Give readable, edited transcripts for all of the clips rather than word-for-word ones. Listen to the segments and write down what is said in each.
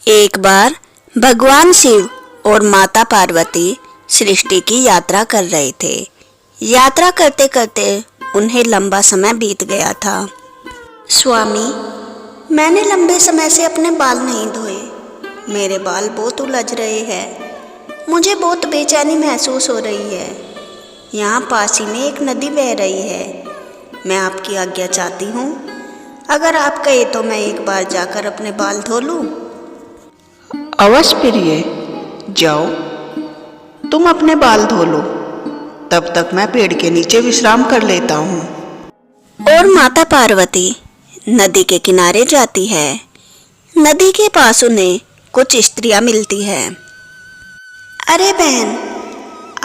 एक बार भगवान शिव और माता पार्वती सृष्टि की यात्रा कर रहे थे। यात्रा करते करते उन्हें लंबा समय बीत गया था। स्वामी, मैंने लंबे समय से अपने बाल नहीं धोए। मेरे बाल बहुत उलझ रहे हैं। मुझे बहुत बेचैनी महसूस हो रही है। यहाँ पास ही में एक नदी बह रही है। मैं आपकी आज्ञा चाहती हूँ। अगर आप कहे तो मैं एक बार जाकर अपने बाल धो लूँ। अवश्य प्रिय, जाओ, तुम अपने बाल धो लो। तब तक मैं पेड़ के नीचे विश्राम कर लेता हूँ। और माता पार्वती नदी के किनारे जाती है। नदी के पास उन्हें कुछ स्त्रियां मिलती है। अरे बहन,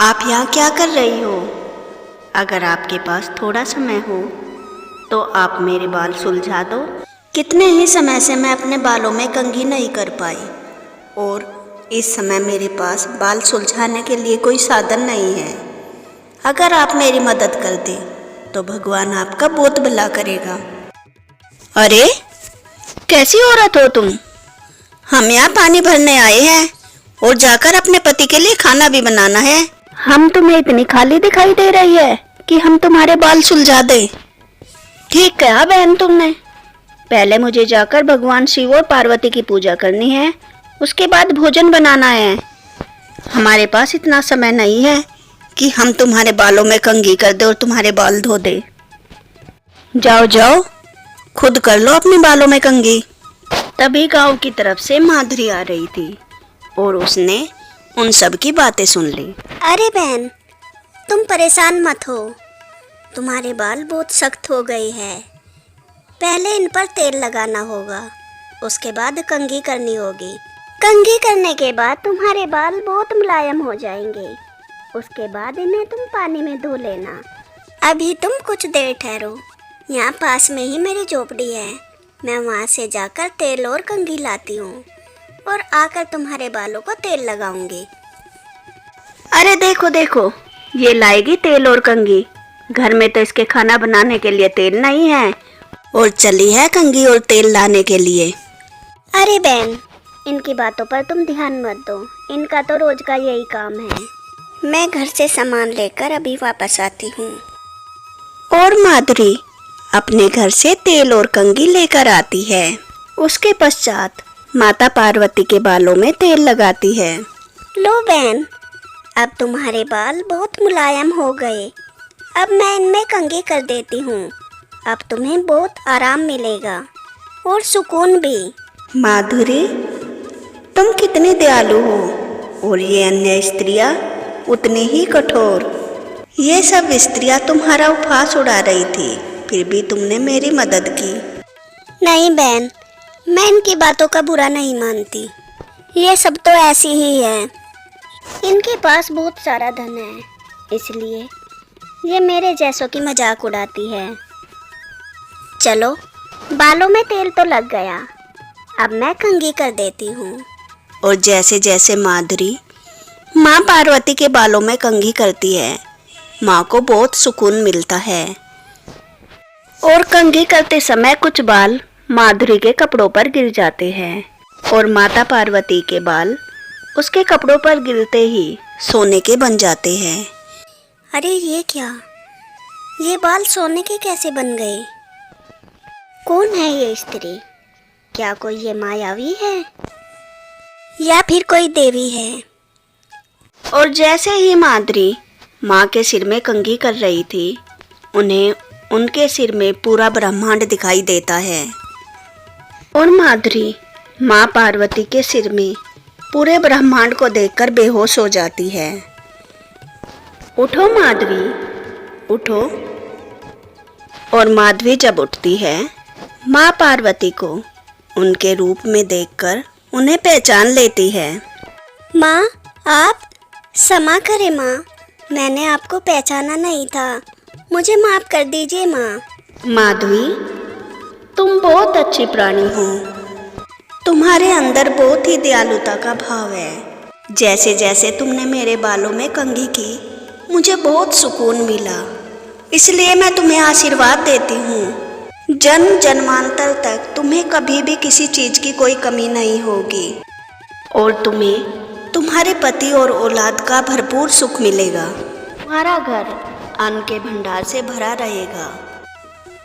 आप यहाँ क्या कर रही हो? अगर आपके पास थोड़ा समय हो तो आप मेरे बाल सुलझा दो। कितने ही समय से मैं अपने बालों में कंघी नहीं कर पाई और इस समय मेरे पास बाल सुलझाने के लिए कोई साधन नहीं है। अगर आप मेरी मदद कर दें तो भगवान आपका बहुत भला करेगा। अरे, कैसी औरत हो तुम? हम यहाँ पानी भरने आए हैं और जाकर अपने पति के लिए खाना भी बनाना है। हम तुम्हें इतनी खाली दिखाई दे रही है कि हम तुम्हारे बाल सुलझा दें। ठीक कहा बहन तुमने। पहले मुझे जाकर भगवान शिव और पार्वती की पूजा करनी है, उसके बाद भोजन बनाना है। हमारे पास इतना समय नहीं है कि हम तुम्हारे बालों में कंघी कर दे और तुम्हारे बाल धो दे। जाओ जाओ, खुद कर लो अपने बालों में कंघी। तभी गांव की तरफ से माधुरी आ रही थी और उसने उन सब की बातें सुन ली। अरे बहन, तुम परेशान मत हो। तुम्हारे बाल बहुत सख्त हो गए हैं। पहले इन पर तेल लगाना होगा, उसके बाद कंघी करनी होगी। कंघी करने के बाद तुम्हारे बाल बहुत मुलायम हो जाएंगे। उसके बाद इन्हें तुम पानी में धो लेना। अभी तुम कुछ देर ठहरो। यहाँ पास में ही मेरी झोपड़ी है। मैं वहाँ से जाकर तेल और कंघी लाती हूँ और आकर तुम्हारे बालों को तेल लगाऊंगी। अरे देखो देखो, ये लाएगी तेल और कंघी। घर में तो इसके खाना बनाने के लिए तेल नहीं है और चली है कंघी और तेल लाने के लिए। अरे बहन, इनकी बातों पर तुम ध्यान मत दो। इनका तो रोज का यही काम है। मैं घर से सामान लेकर अभी वापस आती हूँ। और माधुरी अपने घर से तेल और कंघी लेकर आती है। उसके पश्चात माता पार्वती के बालों में तेल लगाती है। लो बहन, अब तुम्हारे बाल बहुत मुलायम हो गए। अब मैं इनमें कंघी कर देती हूँ। अब तुम्हें बहुत आराम मिलेगा और सुकून भी। माधुरी, तुम कितनी दयालु हो और ये अन्य स्त्रियां उतनी ही कठोर। ये सब स्त्रियां तुम्हारा उपहास उड़ा रही थी, फिर भी तुमने मेरी मदद की। नहीं बहन, मैं इनकी बातों का बुरा नहीं मानती। ये सब तो ऐसी ही है। इनके पास बहुत सारा धन है, इसलिए ये मेरे जैसों की मजाक उड़ाती है। चलो, बालों में तेल तो लग गया। अब मैं कंघी कर देती हूँ। और जैसे जैसे माधुरी माँ पार्वती के बालों में कंघी करती है, माँ को बहुत सुकून मिलता है। और कंघी करते समय कुछ बाल माधुरी के कपड़ों पर गिर जाते हैं और माता पार्वती के बाल उसके कपड़ों पर गिरते ही सोने के बन जाते हैं। अरे ये क्या? ये बाल सोने के कैसे बन गए? कौन है ये स्त्री? क्या कोई ये मायावी है या फिर कोई देवी है? और जैसे ही माधुरी माँ के सिर में कंघी कर रही थी, उन्हें उनके सिर में पूरा ब्रह्मांड दिखाई देता है। और माधुरी माँ पार्वती के सिर में पूरे ब्रह्मांड को देखकर बेहोश हो जाती है। उठो माधुरी, उठो। और माधुरी जब उठती है, माँ पार्वती को उनके रूप में देखकर उन्हें पहचान लेती है। माँ, आप? क्षमा करें माँ, मैंने आपको पहचाना नहीं था। मुझे माफ कर दीजिए माँ। माधवी, तुम बहुत अच्छी प्राणी हो। तुम्हारे अंदर बहुत ही दयालुता का भाव है। जैसे जैसे तुमने मेरे बालों में कंघी की, मुझे बहुत सुकून मिला। इसलिए मैं तुम्हें आशीर्वाद देती हूँ। जन्म जन्मांतर तक तुम्हें कभी भी किसी चीज की कोई कमी नहीं होगी और तुम्हें तुम्हारे पति और औलाद का भरपूर सुख मिलेगा। तुम्हारा घर अन्न के भंडार से भरा रहेगा।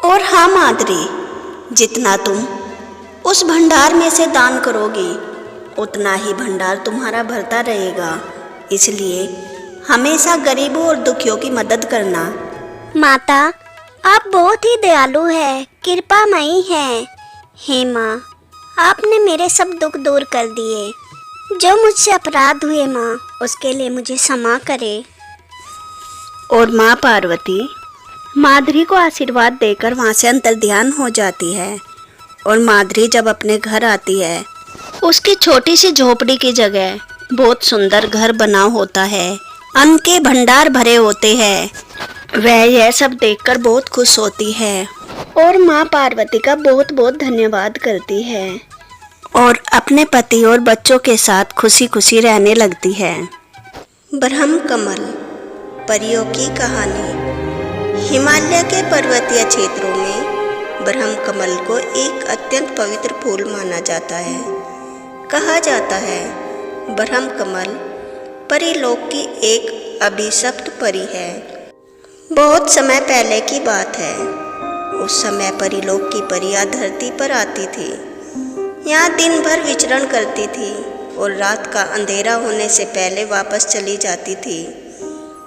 और हाँ माद्री, जितना तुम उस भंडार में से दान करोगी उतना ही भंडार तुम्हारा भरता रहेगा। इसलिए हमेशा गरीबों और दुखियों की मदद करना। माता, आप बहुत ही दयालु है, कृपामयी है। हे माँ, आपने मेरे सब दुख दूर कर दिए। जो मुझसे अपराध हुए माँ, उसके लिए मुझे क्षमा करे। और माँ पार्वती माधुरी को आशीर्वाद देकर वहाँ से अंतर्ध्यान हो जाती है। और माधुरी जब अपने घर आती है, उसकी छोटी सी झोपड़ी की जगह बहुत सुंदर घर बना होता है, अन्न के भंडार भरे होते हैं। वह यह सब देखकर बहुत खुश होती है और माँ पार्वती का बहुत बहुत धन्यवाद करती है और अपने पति और बच्चों के साथ खुशी खुशी रहने लगती है। ब्रह्म कमल, परियों की कहानी। हिमालय के पर्वतीय क्षेत्रों में ब्रह्म कमल को एक अत्यंत पवित्र फूल माना जाता है। कहा जाता है ब्रह्म कमल परीलोक की एक अभिशप्त परी है। बहुत समय पहले की बात है। उस समय परीलोक की परियां धरती पर आती थी। यहाँ दिन भर विचरण करती थी और रात का अंधेरा होने से पहले वापस चली जाती थी।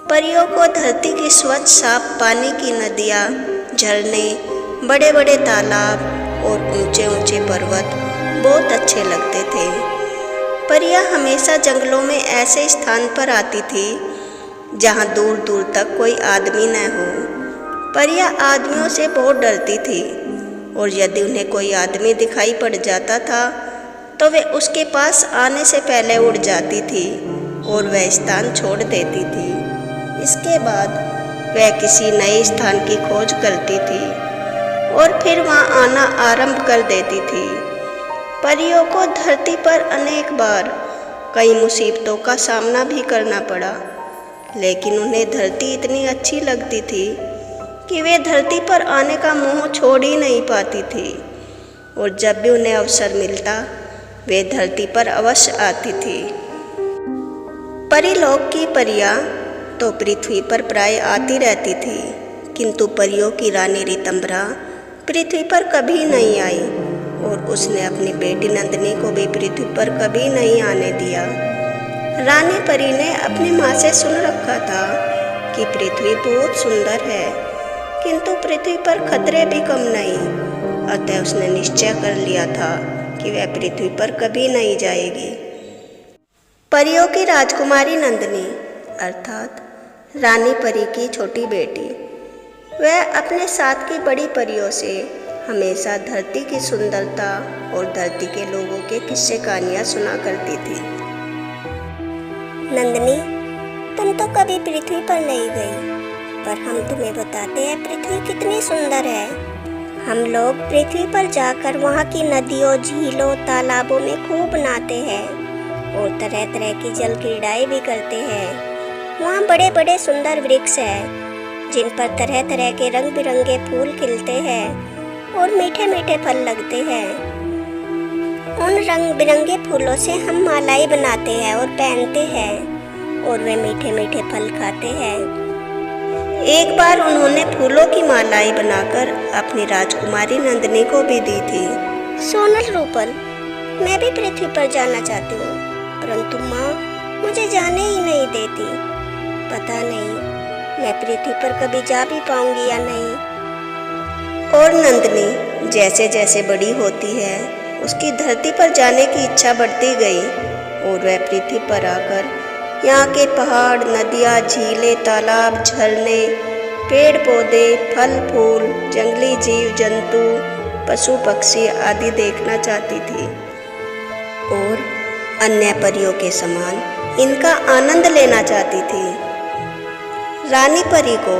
परियों को धरती की स्वच्छ साफ पानी की नदियाँ, झरने, बड़े बड़े तालाब और ऊंचे ऊंचे पर्वत बहुत अच्छे लगते थे। परियां हमेशा जंगलों में ऐसे स्थान पर आती थी जहाँ दूर दूर तक कोई आदमी न हो। परियां आदमियों से बहुत डरती थी और यदि उन्हें कोई आदमी दिखाई पड़ जाता था तो वे उसके पास आने से पहले उड़ जाती थी और वह स्थान छोड़ देती थी। इसके बाद वह किसी नए स्थान की खोज करती थी और फिर वहाँ आना आरंभ कर देती थी। परियों को धरती पर अनेक बार कई मुसीबतों का सामना भी करना पड़ा, लेकिन उन्हें धरती इतनी अच्छी लगती थी कि वे धरती पर आने का मोह छोड़ ही नहीं पाती थी और जब भी उन्हें अवसर मिलता वे धरती पर अवश्य आती थी। परीलोक की परियां तो पृथ्वी पर प्राय आती रहती थी, किंतु परियों की रानी ऋतंभरा पृथ्वी पर कभी नहीं आई और उसने अपनी बेटी नंदिनी को भी पृथ्वी पर कभी नहीं आने दिया। रानी परी ने अपनी माँ से सुन रखा था कि पृथ्वी बहुत सुंदर है, किंतु पृथ्वी पर खतरे भी कम नहीं। अतः उसने निश्चय कर लिया था कि वह पृथ्वी पर कभी नहीं जाएगी। परियों की राजकुमारी नंदिनी अर्थात रानी परी की छोटी बेटी, वह अपने साथ की बड़ी परियों से हमेशा धरती की सुंदरता और धरती के लोगों के किस्से कहानियाँ सुना करती थी। नंदिनी, तुम तो कभी पृथ्वी पर नहीं गई, पर हम तुम्हें बताते हैं पृथ्वी कितनी सुंदर है। हम लोग पृथ्वी पर जाकर वहाँ की नदियों, झीलों, तालाबों में खूब नहाते हैं और तरह तरह की जल क्रीड़ाएं भी करते हैं। वहाँ बड़े बड़े सुंदर वृक्ष हैं जिन पर तरह तरह के रंग बिरंगे फूल खिलते हैं और मीठे मीठे फल लगते हैं। उन रंग बिरंगे फूलों से हम मालाएं बनाते हैं और पहनते हैं और वे मीठे मीठे फल खाते हैं। एक बार उन्होंने फूलों की मालाएं बनाकर अपनी राजकुमारी नंदिनी को भी दी थी। सोनल रूपल, मैं भी पृथ्वी पर जाना चाहती हूँ, परंतु माँ मुझे जाने ही नहीं देती। पता नहीं मैं पृथ्वी पर कभी जा भी पाऊंगी या नहीं। और नंदिनी जैसे जैसे बड़ी होती है उसकी धरती पर जाने की इच्छा बढ़ती गई और वह पृथ्वी पर आकर यहाँ के पहाड़, नदियाँ, झीलें, तालाब, झरने, पेड़ पौधे, फल फूल, जंगली जीव जंतु, पशु पक्षी आदि देखना चाहती थी और अन्य परियों के समान इनका आनंद लेना चाहती थी। रानी परी को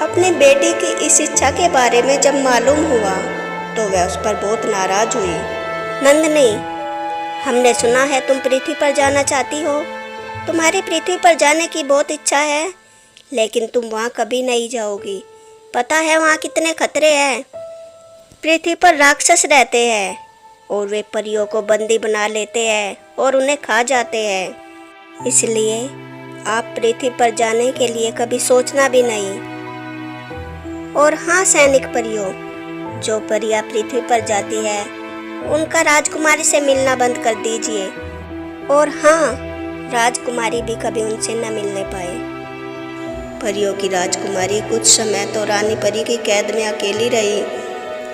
अपनी बेटी की इस इच्छा के बारे में जब मालूम हुआ तो वह उस पर बहुत नाराज हुई। नंदिनी, हमने सुना है तुम पृथ्वी पर जाना चाहती हो। तुम्हारी पृथ्वी पर जाने की बहुत इच्छा है, लेकिन तुम वहाँ कभी नहीं जाओगी। पता है वहाँ कितने खतरे हैं। पृथ्वी पर राक्षस रहते हैं और वे परियों को बंदी बना लेते हैं और उन्हें खा जाते हैं। इसलिए आप पृथ्वी पर जाने के लिए कभी सोचना भी नहीं। और हाँ सैनिक परियों, जो परियां पृथ्वी पर जाती है उनका राजकुमारी से मिलना बंद कर दीजिए। और हाँ, राजकुमारी भी कभी उनसे न मिलने पाए। परियों की राजकुमारी कुछ समय तो रानी परी की कैद में अकेली रही,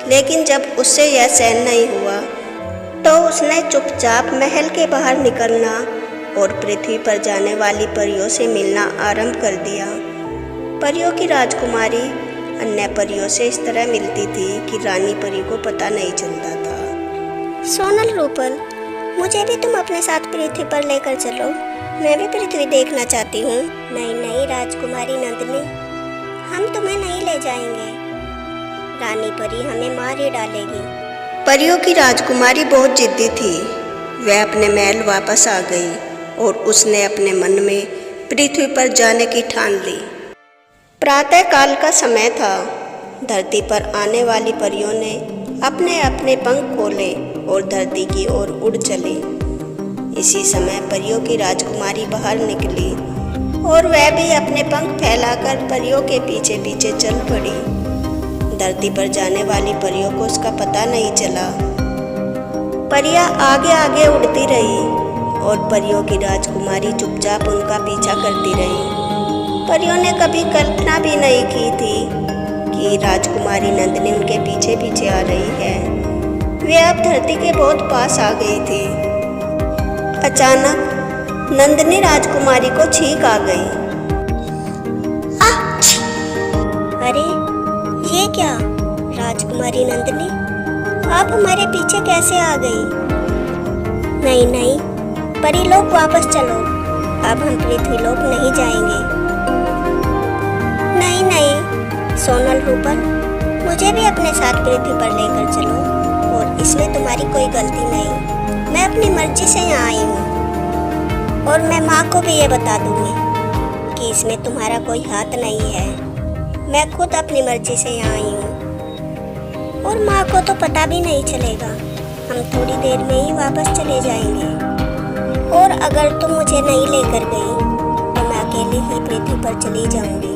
लेकिन जब उससे यह सहन नहीं हुआ तो उसने चुपचाप महल के बाहर निकलना और पृथ्वी पर जाने वाली परियों से मिलना आरंभ कर दिया। परियों की राजकुमारी अन्य परियों से इस तरह मिलती थी कि रानी परी को पता नहीं चलता था। सोनल रूपल, मुझे भी तुम अपने साथ पृथ्वी पर लेकर चलो, मैं भी पृथ्वी देखना चाहती हूँ। नहीं नहीं राजकुमारी नंदिनी, हम तुम्हें नहीं ले जाएंगे। रानी परी हमें मार ही डालेगी। परियों की राजकुमारी बहुत जिद्दी थी। वह अपने महल वापस आ गई और उसने अपने मन में पृथ्वी पर जाने की ठान ली। प्रातः काल का समय था। धरती पर आने वाली परियों ने अपने अपने पंख खोले और धरती की ओर उड़ चली। इसी समय परियों की राजकुमारी बाहर निकली और वह भी अपने पंख फैलाकर परियों के पीछे पीछे चल पड़ी। धरती पर जाने वाली परियों को उसका पता नहीं चला। परियां आगे आगे उड़ती रही और परियों की राजकुमारी चुपचाप उनका पीछा करती रही। परियों ने कभी कल्पना भी नहीं की थी कि राजकुमारी नंदिनी उनके पीछे पीछे आ रही है। वे अब धरती के बहुत पास आ गई थी। अचानक नंदिनी राजकुमारी को छींक आ गई। अरे ये क्या? राजकुमारी नंदिनी आप हमारे पीछे कैसे आ गई? नहीं नहीं परी लोग वापस चलो, अब हम पृथ्वी लोक नहीं जाएंगे। नहीं नहीं सोनल रूपल, मुझे भी अपने साथ पृथ्वी पर लेकर चलो, और इसमें तुम्हारी कोई गलती नहीं। मैं अपनी मर्जी से यहाँ आई हूँ और मैं माँ को भी ये बता दूँगी कि इसमें तुम्हारा कोई हाथ नहीं है। मैं खुद अपनी मर्जी से यहाँ आई हूँ और माँ को तो पता भी नहीं चलेगा। हम थोड़ी देर में ही वापस चले जाएंगे और अगर तुम मुझे नहीं लेकर गई तो मैं अकेली ही पृथ्वी पर चली जाऊंगी।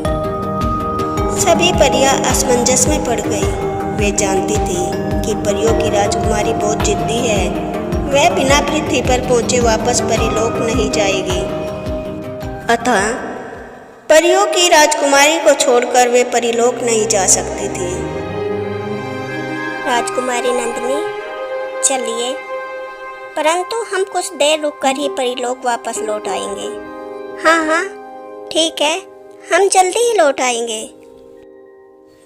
सभी परियां असमंजस में पड़ गई। वे जानती थी कि परियों की राजकुमारी बहुत जिद्दी है। वह बिना पृथ्वी पर पहुंचे वापस परीलोक नहीं जाएगी। अतः परियों की राजकुमारी को छोड़कर वे परीलोक नहीं जा सकती थी। राजकुमारी नंदिनी चलिए, परंतु हम कुछ देर रुककर ही परीलोक वापस लौट आएंगे। हाँ हाँ ठीक है, हम जल्दी ही लौट आएंगे।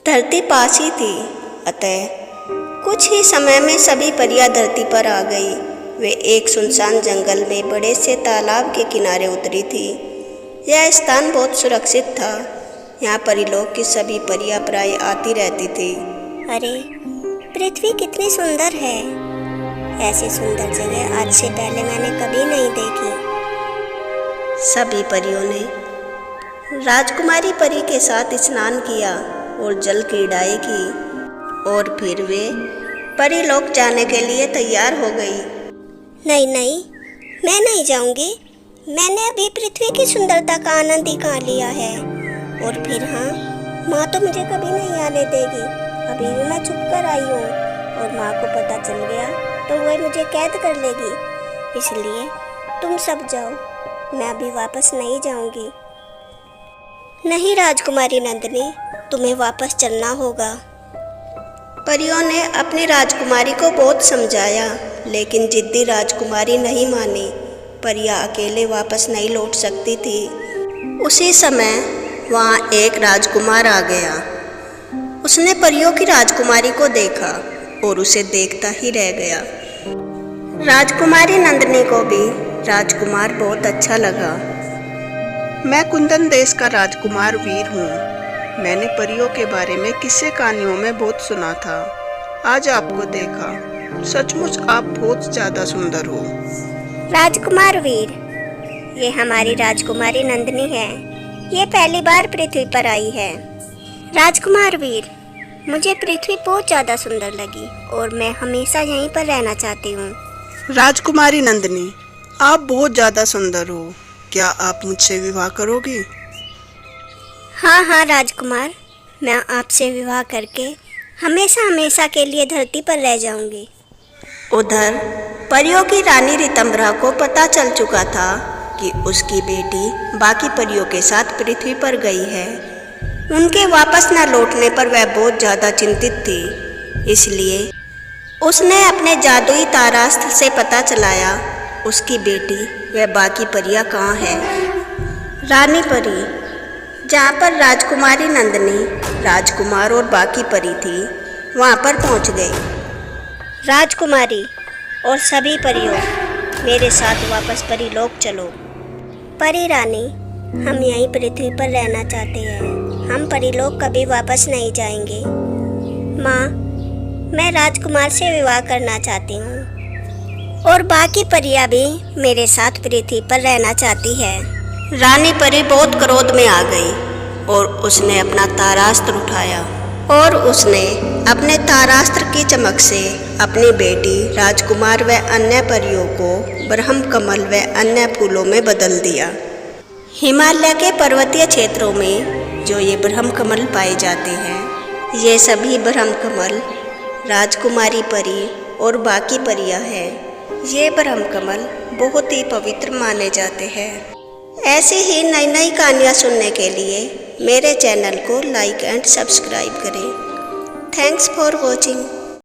धरती पास ही थी, अतः कुछ ही समय में सभी परियां धरती पर आ गई। वे एक सुनसान जंगल में बड़े से तालाब के किनारे उतरी थी। यह स्थान बहुत सुरक्षित था। यहाँ परीलोक की सभी परियां प्राय आती रहती थी। अरे पृथ्वी कितनी सुंदर है। ऐसी सुंदर जगह आज से पहले मैंने कभी नहीं देखी। सभी परियों ने राजकुमारी परी के साथ स्नान किया और जल क्रीड़ाएं की और फिर वे परीलोक जाने के लिए तैयार हो गई। नहीं नहीं मैं नहीं जाऊंगी। मैंने अभी पृथ्वी की सुंदरता का आनंद ही कहाँ लिया है। और फिर हाँ, माँ तो मुझे कभी नहीं आने देगी। अभी भी मैं छुप कर आई हूँ और माँ को पता चल गया तो वह मुझे कैद कर लेगी। इसलिए तुम सब जाओ, मैं अभी वापस नहीं जाऊंगी। नहीं राजकुमारी नंदिनी, तुम्हें वापस चलना होगा। परियों ने अपनी राजकुमारी को बहुत समझाया, लेकिन जिद्दी राजकुमारी नहीं मानी। परियां अकेले वापस नहीं लौट सकती थी। उसी समय वहाँ एक राजकुमार आ गया। उसने परियों की राजकुमारी को देखा और उसे देखता ही रह गया। राजकुमारी नंदिनी को भी राजकुमार बहुत अच्छा लगा। मैं कुंदन देश का राजकुमार वीर हूँ। मैंने परियों के बारे में किस्से कहानियों में बहुत सुना था। आज आपको देखा। सचमुच आप बहुत ज़्यादा सुंदर हो। राजकुमार वीर, ये हमारी राजकुमारी नंदिनी है। ये पहली बार पृथ्वी पर आई है। राजकुमार वीर, मुझे पृथ्वी बहुत ज़्यादा सुंदर लगी और मैं हमेशा यहीं पर रहना चाहती हूँ। राजकुमारी नंदिनी, आप बहुत ज़्यादा सुंदर हो। क्या आप मुझसे विवाह करोगी? हाँ हाँ राजकुमार, मैं आपसे विवाह करके हमेशा हमेशा के लिए धरती पर रह जाऊंगी। उधर परियों की रानी ऋतंभरा को पता चल चुका था कि उसकी बेटी बाकी परियों के साथ पृथ्वी पर गई है। उनके वापस न लौटने पर वह बहुत ज़्यादा चिंतित थी। इसलिए उसने अपने जादुई तारास्त्र से पता चलाया उसकी बेटी व बाकी परियां कहाँ है। रानी परी, जहाँ पर राजकुमारी नंदिनी, राजकुमार और बाकी परी थी, वहाँ पर पहुँच गई। राजकुमारी और सभी परियों, मेरे साथ वापस परीलोक चलो। परी रानी, हम यहीं पृथ्वी पर रहना चाहते हैं। हम परीलोक कभी वापस नहीं जाएंगे। माँ, मैं राजकुमार से विवाह करना चाहती हूँ और बाकी परियां भी मेरे साथ पृथ्वी पर रहना चाहती है। रानी परी बहुत क्रोध में आ गई और उसने अपना तारास्त्र उठाया और उसने अपने तारास्त्र की चमक से अपनी बेटी राजकुमार व अन्य परियों को ब्रह्म कमल व अन्य फूलों में बदल दिया। हिमालय के पर्वतीय क्षेत्रों में जो ये ब्रह्म कमल पाए जाते हैं, ये सभी ब्रह्म कमल राजकुमारी परी और बाकी परियां हैं। ये ब्रह्म कमल बहुत ही पवित्र माने जाते हैं। ऐसी ही नई नई कहानियाँ सुनने के लिए मेरे चैनल को लाइक एंड सब्सक्राइब करें। Thanks for watching.